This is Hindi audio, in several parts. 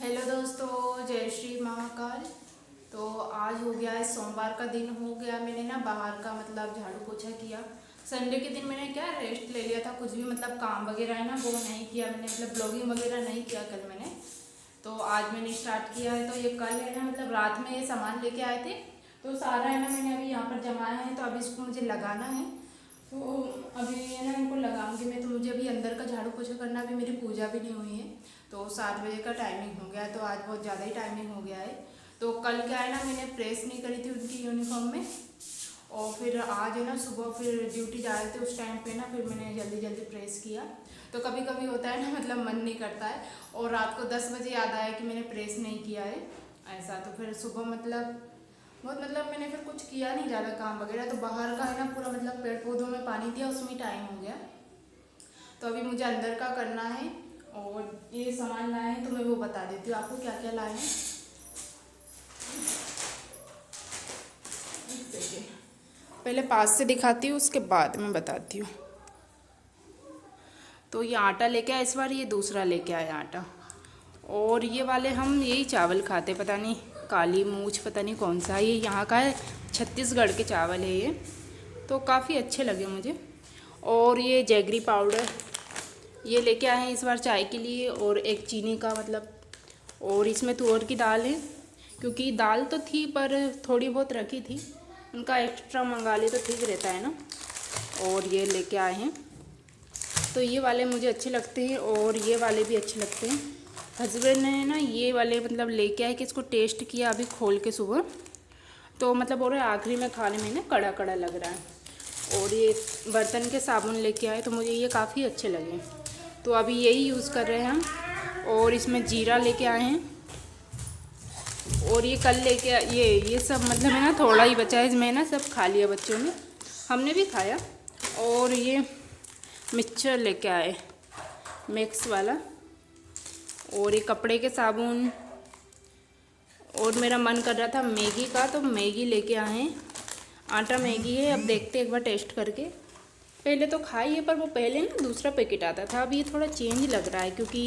हेलो दोस्तों, जय श्री महाकाल। तो आज हो गया है सोमवार का दिन हो गया। मैंने ना बाहर का मतलब झाड़ू पोछा किया। संडे के दिन मैंने क्या रेस्ट ले लिया था, कुछ भी मतलब काम वगैरह है ना वो नहीं किया मैंने, मतलब ब्लॉगिंग वगैरह नहीं किया कल मैंने। तो आज मैंने स्टार्ट किया है। तो ये कल है ना, मतलब रात में ये सामान लेके आए थे तो सारा है ना मैंने अभी यहाँ पर जमाया है। तो अभी इसको मुझे लगाना है। तो अभी है ना इनको लगाऊंगी मैं। तो मुझे अभी अंदर का झाड़ू पोछा करना, अभी मेरी पूजा भी नहीं हुई है। तो 7 बजे का टाइमिंग हो गया है, तो आज बहुत ज़्यादा ही टाइमिंग हो गया है। तो कल क्या है ना, मैंने प्रेस नहीं करी थी उनकी यूनिफॉर्म में। और फिर आज है ना सुबह फिर ड्यूटी जा रहे थे उस टाइम पे ना, फिर मैंने जल्दी जल्दी प्रेस किया। तो कभी कभी होता है ना, मतलब मन नहीं करता है। और रात को 10 बजे याद आया कि मैंने प्रेस नहीं किया है ऐसा। तो फिर सुबह मतलब बहुत मतलब मैंने फिर कुछ किया नहीं ज़्यादा काम वगैरह। तो बाहर का है ना पूरा मतलब पेड़ पौधों में पानी दिया, उसमें टाइम हो गया। तो अभी मुझे अंदर का करना है। और ये सामान लाए हैं तो मैं वो बता देती हूँ आपको क्या क्या लाए हैं। एक सेकेंड, पहले पास से दिखाती हूँ उसके बाद मैं बताती हूँ। तो ये आटा लेके आया इस बार, ये दूसरा लेके आया आटा। और ये वाले हम यही चावल खाते, पता नहीं काली मूछ पता नहीं कौन सा है, ये यहाँ का है, छत्तीसगढ़ के चावल है ये। तो काफ़ी अच्छे लगे मुझे। और ये जैगरी पाउडर ये लेके आए हैं इस बार चाय के लिए। और एक चीनी का मतलब, और इसमें तुअर की दाल है, क्योंकि दाल तो थी पर थोड़ी बहुत रखी थी, उनका एक्स्ट्रा मंगा ले तो ठीक रहता है ना। और ये लेके आए हैं। तो ये वाले मुझे अच्छे लगते हैं और ये वाले भी अच्छे लगते हैं। हस्बैंड ने ना ये वाले मतलब लेके आए कि इसको टेस्ट किया अभी खोल के सुबह। तो मतलब और आखिरी में खाने में ना कड़ा कड़ा लग रहा है। और ये बर्तन के साबुन लेके आए तो मुझे ये काफ़ी अच्छे लगे। तो अभी यही यूज़ कर रहे हैं हम। और इसमें जीरा लेके आए हैं। और ये कल लेके ये सब मतलब है ना थोड़ा ही बचा है, इसमें ना सब खा लिया बच्चों ने, हमने भी खाया। और ये मिक्सचर लेके आए मिक्स वाला। और ये कपड़े के साबुन। और मेरा मन कर रहा था मैगी का, तो मैगी लेके आए हैं। आटा मैगी है, अब देखते एक बार टेस्ट करके। पहले तो खाई है पर वो पहले ना दूसरा पैकेट आता था, अब ये थोड़ा चेंज लग रहा है क्योंकि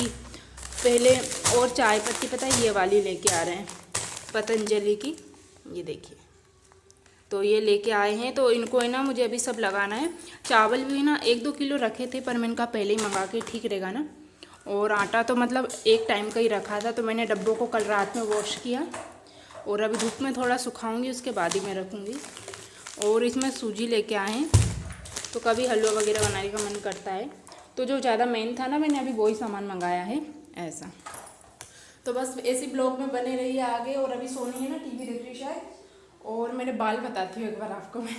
पहले। और चाय पत्ती पता है ये वाली लेके आ रहे हैं पतंजलि की, ये देखिए। तो ये लेके आए हैं, तो इनको है ना मुझे अभी सब लगाना है। चावल भी ना 1-2 किलो रखे थे पर मैंने कहा पहले ही मंगा के ठीक रहेगा ना। और आटा तो मतलब एक टाइम का ही रखा था, तो मैंने डब्बों को कल रात में वॉश किया। और अभी धूप में थोड़ा सुखाऊंगी, उसके बाद ही मैं रखूँगी। और इसमें सूजी लेके आए हैं, तो कभी हलवा वगैरह बनाने का मन करता है। तो जो ज़्यादा मेन था ना, मैंने अभी वही सामान मंगाया है ऐसा। तो बस ऐसे ब्लॉग में बने रहिए आगे। और अभी सोनी है ना टीवी देख रही शायद। और मेरे बाल बताती हूँ एक बार आपको मैं।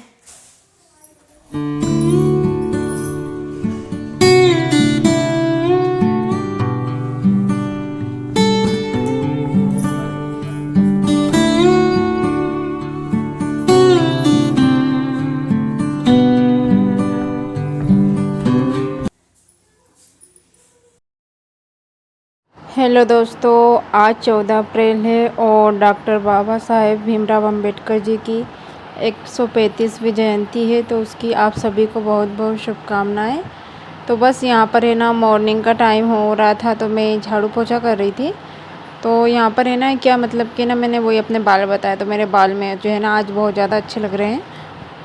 हेलो दोस्तों, आज 14 अप्रैल है और डॉक्टर बाबा साहेब भीमराव अंबेडकर जी की 135वीं जयंती है। तो उसकी आप सभी को बहुत बहुत शुभकामनाएं। तो बस यहाँ पर है ना मॉर्निंग का टाइम हो रहा था, तो मैं झाड़ू पोछा कर रही थी। तो यहाँ पर है ना क्या मतलब कि ना मैंने वही अपने बाल बताया, तो मेरे बाल में जो है ना आज बहुत ज़्यादा अच्छे लग रहे हैं।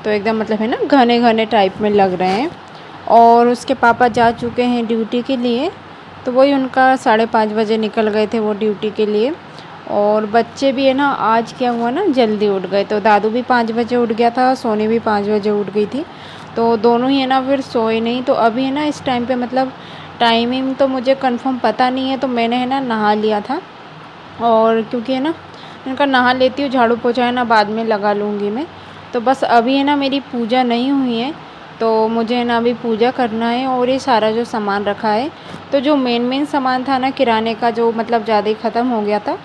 तो एकदम मतलब है ना घने घने टाइप में लग रहे हैं। और उसके पापा जा चुके हैं ड्यूटी के लिए, तो वही उनका 5:30 बजे निकल गए थे वो ड्यूटी के लिए। और बच्चे भी है ना आज क्या हुआ ना जल्दी उठ गए। तो दादू भी 5 बजे उठ गया था, सोनी भी 5 बजे उठ गई थी। तो दोनों ही है ना फिर सोए नहीं। तो अभी है ना इस टाइम पे मतलब टाइमिंग तो मुझे कंफर्म पता नहीं है, तो मैंने है ना नहा लिया था। और क्योंकि है ना इनका नहा लेती हूँ, झाड़ू पोछा है ना बाद में लगा लूँगी मैं। तो बस अभी है ना मेरी पूजा नहीं हुई है, तो मुझे है ना अभी पूजा करना है। और ये सारा जो सामान रखा है, तो जो मेन सामान था ना किराने का, जो मतलब ज़्यादा ही ख़त्म हो गया था,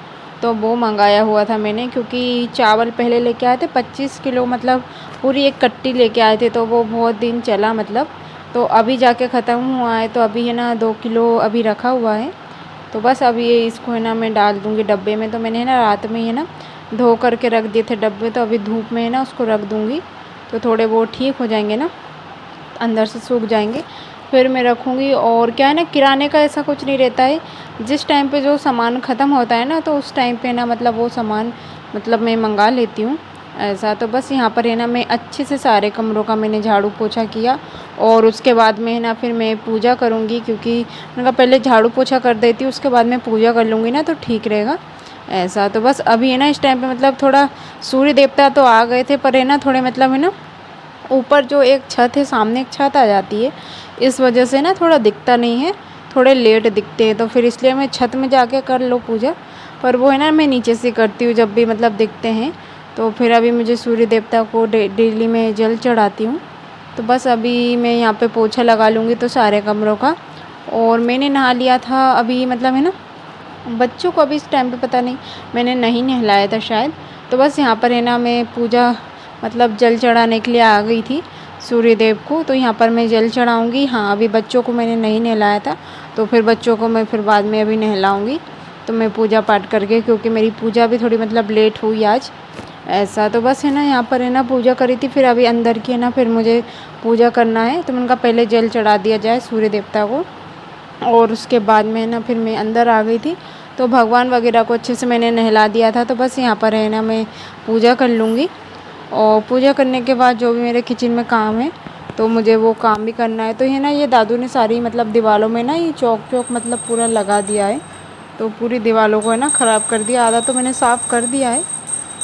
तो वो मंगाया हुआ था मैंने। क्योंकि चावल पहले लेके आए थे 25 किलो, मतलब पूरी एक कट्टी लेके आए थे, तो वो बहुत दिन चला मतलब। तो अभी जाके ख़त्म हुआ है, तो अभी है ना 2 किलो अभी रखा हुआ है। तो बस अब ये इसको है ना मैं डाल दूँगी डब्बे में। तो मैंने है ना रात में ही है ना धो करके रख दिए थे डब्बे, तो अभी धूप में है ना उसको रख दूँगी, तो थोड़े वो ठीक हो जाएंगे ना, अंदर से सूख जाएंगे। फिर मैं रखूँगी। और क्या है ना, किराने का ऐसा कुछ नहीं रहता है, जिस टाइम पे जो सामान ख़त्म होता है ना तो उस टाइम पे ना मतलब वो सामान मतलब मैं मंगा लेती हूँ ऐसा। तो बस यहाँ पर है ना मैं अच्छे से सारे कमरों का मैंने झाड़ू पोछा किया और उसके बाद में है ना फिर मैं पूजा करूँगी, क्योंकि मैंने कहा पहले झाड़ू पोछा कर देती हूँ उसके बाद में पूजा कर लूँगी ना तो ठीक रहेगा ऐसा। तो बस अभी है ना इस टाइम पे मतलब थोड़ा सूर्य देवता तो आ गए थे, पर है ना थोड़े मतलब है ना ऊपर जो एक छत है, सामने एक छत आ जाती है, इस वजह से ना थोड़ा दिखता नहीं है, थोड़े लेट दिखते हैं, तो फिर इसलिए मैं छत में जाके कर लो पूजा। पर वो है ना मैं नीचे से करती हूँ जब भी मतलब दिखते हैं। तो फिर अभी मुझे सूर्य देवता को डेली में जल चढ़ाती हूँ। तो बस अभी मैं यहाँ पे पोछा लगा लूँगी तो सारे कमरों का। और मैंने नहा लिया था अभी मतलब है ना, बच्चों को अभी इस टाइम पे पता नहीं मैंने नहीं नहलाया था शायद। तो बस यहाँ पर है ना मैं पूजा मतलब जल चढ़ाने के लिए आ गई थी सूर्य देव को, तो यहाँ पर मैं जल चढ़ाऊँगी। हाँ, अभी बच्चों को मैंने नहीं नहलाया था, तो फिर बच्चों को मैं फिर बाद में अभी नहलाऊँगी। तो मैं पूजा पाठ करके, क्योंकि मेरी पूजा भी थोड़ी मतलब लेट हुई आज ऐसा। तो बस है ना यहाँ पर है ना पूजा करी थी, फिर अभी अंदर की है ना फिर मुझे पूजा करना है, तो मैंने कहा पहले जल चढ़ा दिया जाए सूर्य देवता को। और उसके बाद में ना फिर मैं अंदर आ गई थी, तो भगवान वगैरह को अच्छे से मैंने नहला दिया था। तो बस यहाँ पर है ना मैं पूजा कर लूँगी, और पूजा करने के बाद जो भी मेरे किचन में काम है तो मुझे वो काम भी करना है। तो ये ना ये दादू ने सारी मतलब दीवारों में ना ये चौक चौक मतलब पूरा लगा दिया है, तो पूरी दीवारों को है ना ख़राब कर दिया। आधा तो मैंने साफ़ कर दिया है,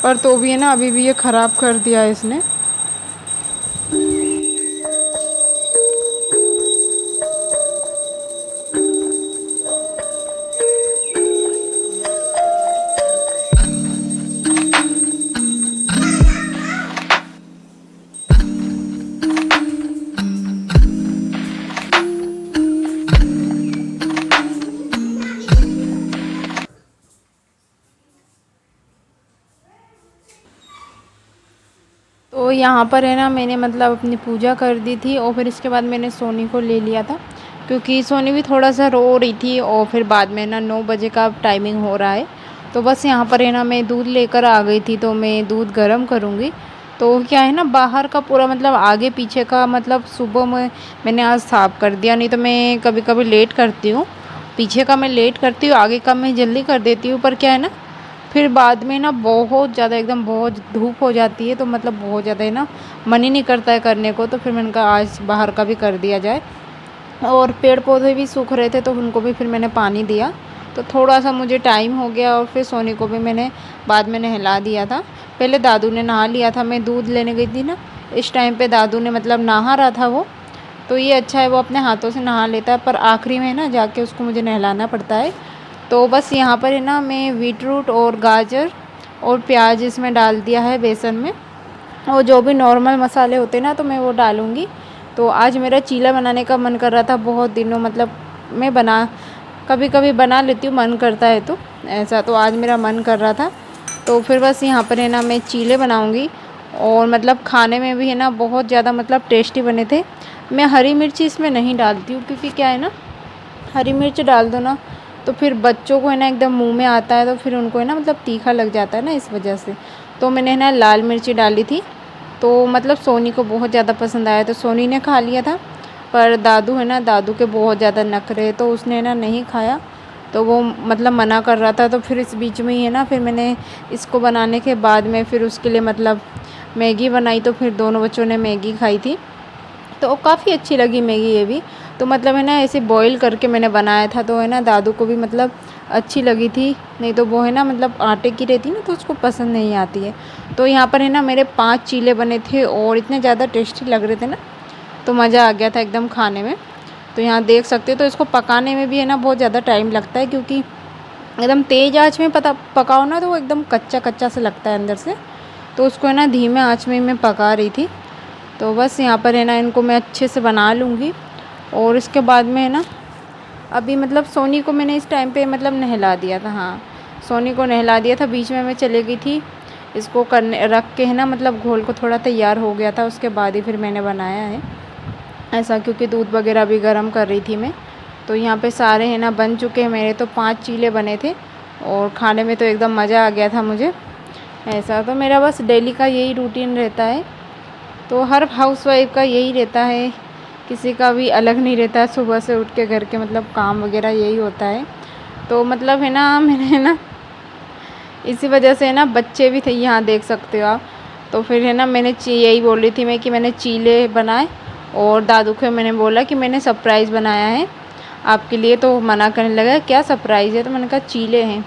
पर तो भी है ना अभी भी ये ख़राब कर दिया है इसने। तो यहाँ पर है ना मैंने मतलब अपनी पूजा कर दी थी, और फिर इसके बाद मैंने सोनी को ले लिया था, क्योंकि सोनी भी थोड़ा सा रो रही थी। और फिर बाद में ना 9 बजे का टाइमिंग हो रहा है, तो बस यहाँ पर है ना मैं दूध लेकर आ गई थी, तो मैं दूध गर्म करूँगी। तो क्या है ना बाहर का पूरा मतलब आगे पीछे का मतलब सुबह में मैंने आज साफ़ कर दिया, नहीं तो मैं कभी कभी लेट करती हूँ, पीछे का मैं लेट करती हूँ, आगे का मैं जल्दी कर देती हूँ। पर क्या है ना फिर बाद में ना बहुत ज़्यादा एकदम बहुत धूप हो जाती है, तो मतलब बहुत ज़्यादा है ना मन ही नहीं करता है करने को। तो फिर मैंने कहा आज बाहर का भी कर दिया जाए। और पेड़ पौधे भी सूख रहे थे, तो उनको भी फिर मैंने पानी दिया, तो थोड़ा सा मुझे टाइम हो गया। और फिर सोनी को भी मैंने बाद में नहला दिया था। पहले दादू ने नहा लिया था, मैं दूध लेने गई थी ना, इस टाइम पे दादू ने मतलब नहा रहा था वो। तो ये अच्छा है वो अपने हाथों से नहा लेता है, पर आखिरी में ना जाके उसको मुझे नहलाना पड़ता है। तो बस यहाँ पर है ना मैं बीटरूट और गाजर और प्याज इसमें डाल दिया है बेसन में, और जो भी नॉर्मल मसाले होते हैं ना तो मैं वो डालूँगी। तो आज मेरा चीला बनाने का मन कर रहा था बहुत दिनों, मतलब मैं कभी कभी बना लेती हूँ मन करता है तो ऐसा। तो आज मेरा मन कर रहा था, तो फिर बस यहाँ पर है ना मैं चीले बनाऊँगी। और मतलब खाने में भी है ना बहुत ज़्यादा मतलब टेस्टी बने थे। मैं हरी मिर्ची इसमें नहीं डालती हूँ, क्योंकि क्या है ना हरी मिर्च डाल दो ना तो फिर बच्चों को है ना एकदम मुंह में आता है, तो फिर उनको है ना मतलब तीखा लग जाता है ना, इस वजह से। तो मैंने है ना लाल मिर्ची डाली थी, तो मतलब सोनी को बहुत ज़्यादा पसंद आया, तो सोनी ने खा लिया था। पर दादू है ना, दादू के बहुत ज़्यादा नखरे, तो उसने ना नहीं खाया, तो वो मतलब मना कर रहा था। तो फिर इस बीच में ही है ना फिर मैंने इसको बनाने के बाद में फिर उसके लिए मतलब मैगी बनाई, तो फिर दोनों बच्चों ने मैगी खाई थी, तो काफ़ी अच्छी लगी मैगी ये भी। तो मतलब है ना ऐसे बॉईल करके मैंने बनाया था, तो है ना दादू को भी मतलब अच्छी लगी थी, नहीं तो वो है ना मतलब आटे की रहती ना तो उसको पसंद नहीं आती है। तो यहाँ पर है ना मेरे 5 चीले बने थे, और इतने ज़्यादा टेस्टी लग रहे थे ना, तो मज़ा आ गया था एकदम खाने में। तो यहाँ देख सकते हो, तो इसको पकाने में भी है ना बहुत ज़्यादा टाइम लगता है, क्योंकि एकदम तेज़ आँच में पकाओ ना तो वो एकदम कच्चा कच्चा सा लगता है अंदर से। तो उसको है ना धीमे आँच में मैं पका रही थी। तो बस यहाँ पर है ना इनको मैं अच्छे से बना लूँगी। और इसके बाद में है ना अभी मतलब सोनी को मैंने इस टाइम पे मतलब नहला दिया था। हाँ, सोनी को नहला दिया था, बीच में मैं चली गई थी इसको करने रख के है ना, मतलब घोल को थोड़ा तैयार हो गया था, उसके बाद ही फिर मैंने बनाया है ऐसा, क्योंकि दूध वगैरह भी गर्म कर रही थी मैं। तो यहाँ पे सारे है ना बन चुके हैं मेरे, तो 5 चीले बने थे, और खाने में तो एकदम मज़ा आ गया था मुझे ऐसा। तो मेरा बस डेली का यही रूटीन रहता है, तो हर हाउसवाइफ का यही रहता है किसी का भी अलग नहीं रहता है। सुबह से उठ के घर के मतलब काम वगैरह यही होता है। तो मतलब है ना मैंने ना इसी वजह से ना बच्चे भी थे, यहाँ देख सकते हो आप। तो फिर है ना मैंने यही बोल रही थी मैं कि मैंने चीले बनाए, और दादू को मैंने बोला कि मैंने सरप्राइज़ बनाया है आपके लिए। तो मना करने लगा क्या सरप्राइज़ है, तो मैंने कहा चीले हैं।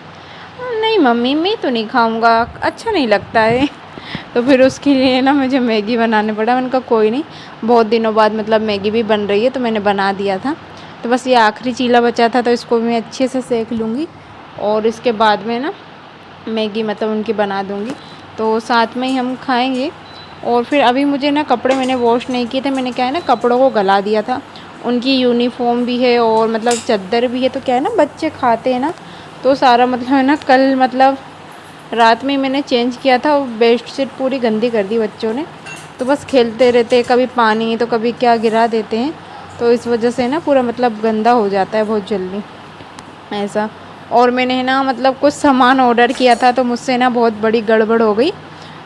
नहीं मम्मी मैं तो नहीं खाऊंगा, अच्छा नहीं लगता है। तो फिर उसके लिए ना मुझे मैगी बनाने पड़ा। मैंने कहा कोई नहीं, बहुत दिनों बाद मतलब मैगी भी बन रही है, तो मैंने बना दिया था। तो बस ये आखिरी चीला बचा था, तो इसको मैं अच्छे से सेक लूँगी और इसके बाद में ना मैगी मतलब उनकी बना दूँगी, तो साथ में ही हम खाएंगे। और फिर अभी मुझे ना कपड़े मैंने वॉश नहीं किए थे, मैंने क्या है ना कपड़ों को गला दिया था। उनकी यूनिफॉर्म भी है और मतलब चादर भी है, तो क्या है ना बच्चे खाते हैं ना, तो सारा मतलब है ना कल मतलब रात में मैंने चेंज किया था। वो बेडशीट पूरी गंदी कर दी बच्चों ने, तो बस खेलते रहते, कभी पानी तो कभी क्या गिरा देते हैं, तो इस वजह से ना पूरा मतलब गंदा हो जाता है बहुत जल्दी ऐसा। और मैंने ना मतलब कुछ सामान ऑर्डर किया था, तो मुझसे ना बहुत बड़ी गड़बड़ हो गई।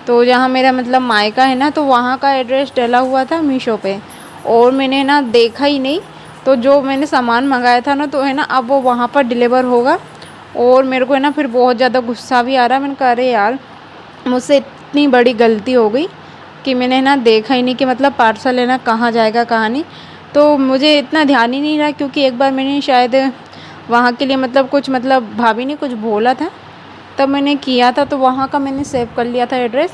तो जहाँ मेरा मतलब मायका है ना, तो वहाँ का एड्रेस डला हुआ था मीशो पे, और मैंने ना देखा ही नहीं। तो जो मैंने सामान मंगाया था ना, तो है ना अब वो वहाँ पर डिलीवर होगा। और मेरे को है ना फिर बहुत ज़्यादा गुस्सा भी आ रहा है। मैंने कहा अरे यार मुझसे इतनी बड़ी गलती हो गई कि मैंने ना देखा ही नहीं कि मतलब पार्सल है ना कहाँ जाएगा कहाँ नहीं। तो मुझे इतना ध्यान ही नहीं रहा, क्योंकि एक बार मैंने शायद वहाँ के लिए मतलब कुछ मतलब भाभी ने कुछ बोला था, तब मैंने किया था, तो वहाँ का मैंने सेव कर लिया था एड्रेस।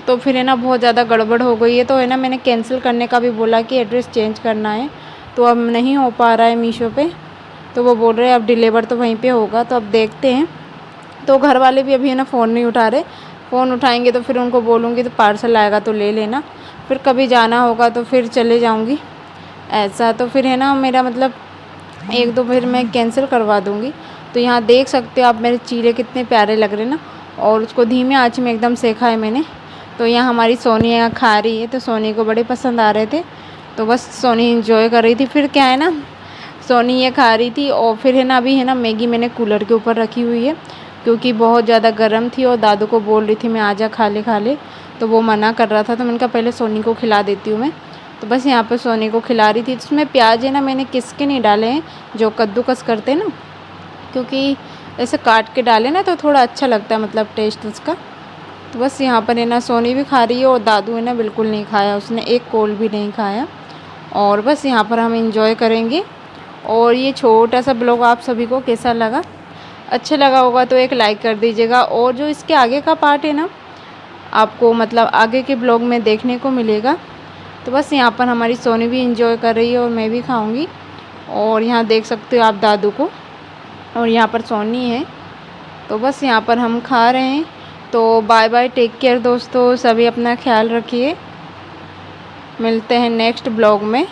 तो फिर है ना बहुत ज़्यादा गड़बड़ हो गई है, तो है ना मैंने कैंसिल करने का भी बोला कि एड्रेस चेंज करना है, तो अब नहीं हो पा रहा है मीशो पे। तो वो बोल रहे हैं अब डिलीवर तो वहीं पे होगा, तो अब देखते हैं। तो घर वाले भी अभी है ना फ़ोन नहीं उठा रहे, फ़ोन उठाएंगे तो फिर उनको बोलूँगी तो पार्सल आएगा तो ले लेना, फिर कभी जाना होगा तो फिर चले जाऊँगी ऐसा। तो फिर है ना मेरा मतलब एक दो फिर मैं कैंसिल करवा दूँगी। तो यहाँ देख सकते हो आप मेरे चीले कितने प्यारे लग रहे हैं ना, और उसको धीमे आँच में एकदम सेका है मैंने। तो यहाँ हमारी सोनी यहाँ खा रही है, तो सोनी को बड़े पसंद आ रहे थे, तो बस सोनी इंजॉय कर रही थी। फिर क्या है ना सोनी ये खा रही थी, और फिर है ना अभी है ना मैगी मैंने कूलर के ऊपर रखी हुई है, क्योंकि बहुत ज़्यादा गर्म थी और दादू को बोल रही थी मैं आजा खा ले, तो वो मना कर रहा था। तो मैंने कहा पहले सोनी को खिला देती हूँ मैं। तो बस यहाँ पर सोनी को खिला रही थी। इसमें प्याज है ना मैंने किसके नहीं डाले हैं, जो कद्दूकस करते हैं ना, क्योंकि ऐसे काट के डाले ना तो थोड़ा अच्छा लगता है मतलब टेस्ट उसका। तो बस यहाँ पर है ना सोनी भी खा रही है, और दादू है ना बिल्कुल नहीं खाया, उसने एक कोल भी नहीं खाया। और बस यहाँ पर हम इंजॉय करेंगे। और ये छोटा सा ब्लॉग आप सभी को कैसा लगा, अच्छा लगा होगा तो एक लाइक कर दीजिएगा। और जो इसके आगे का पार्ट है ना आपको मतलब आगे के ब्लॉग में देखने को मिलेगा। तो बस यहाँ पर हमारी सोनी भी इंजॉय कर रही है और मैं भी खाऊंगी। और यहाँ देख सकते हो आप दादू को, और यहाँ पर सोनी है। तो बस यहाँ पर हम खा रहे हैं। तो बाय बाय, टेक केयर दोस्तों, सभी अपना ख्याल रखिए, मिलते हैं नेक्स्ट ब्लॉग में।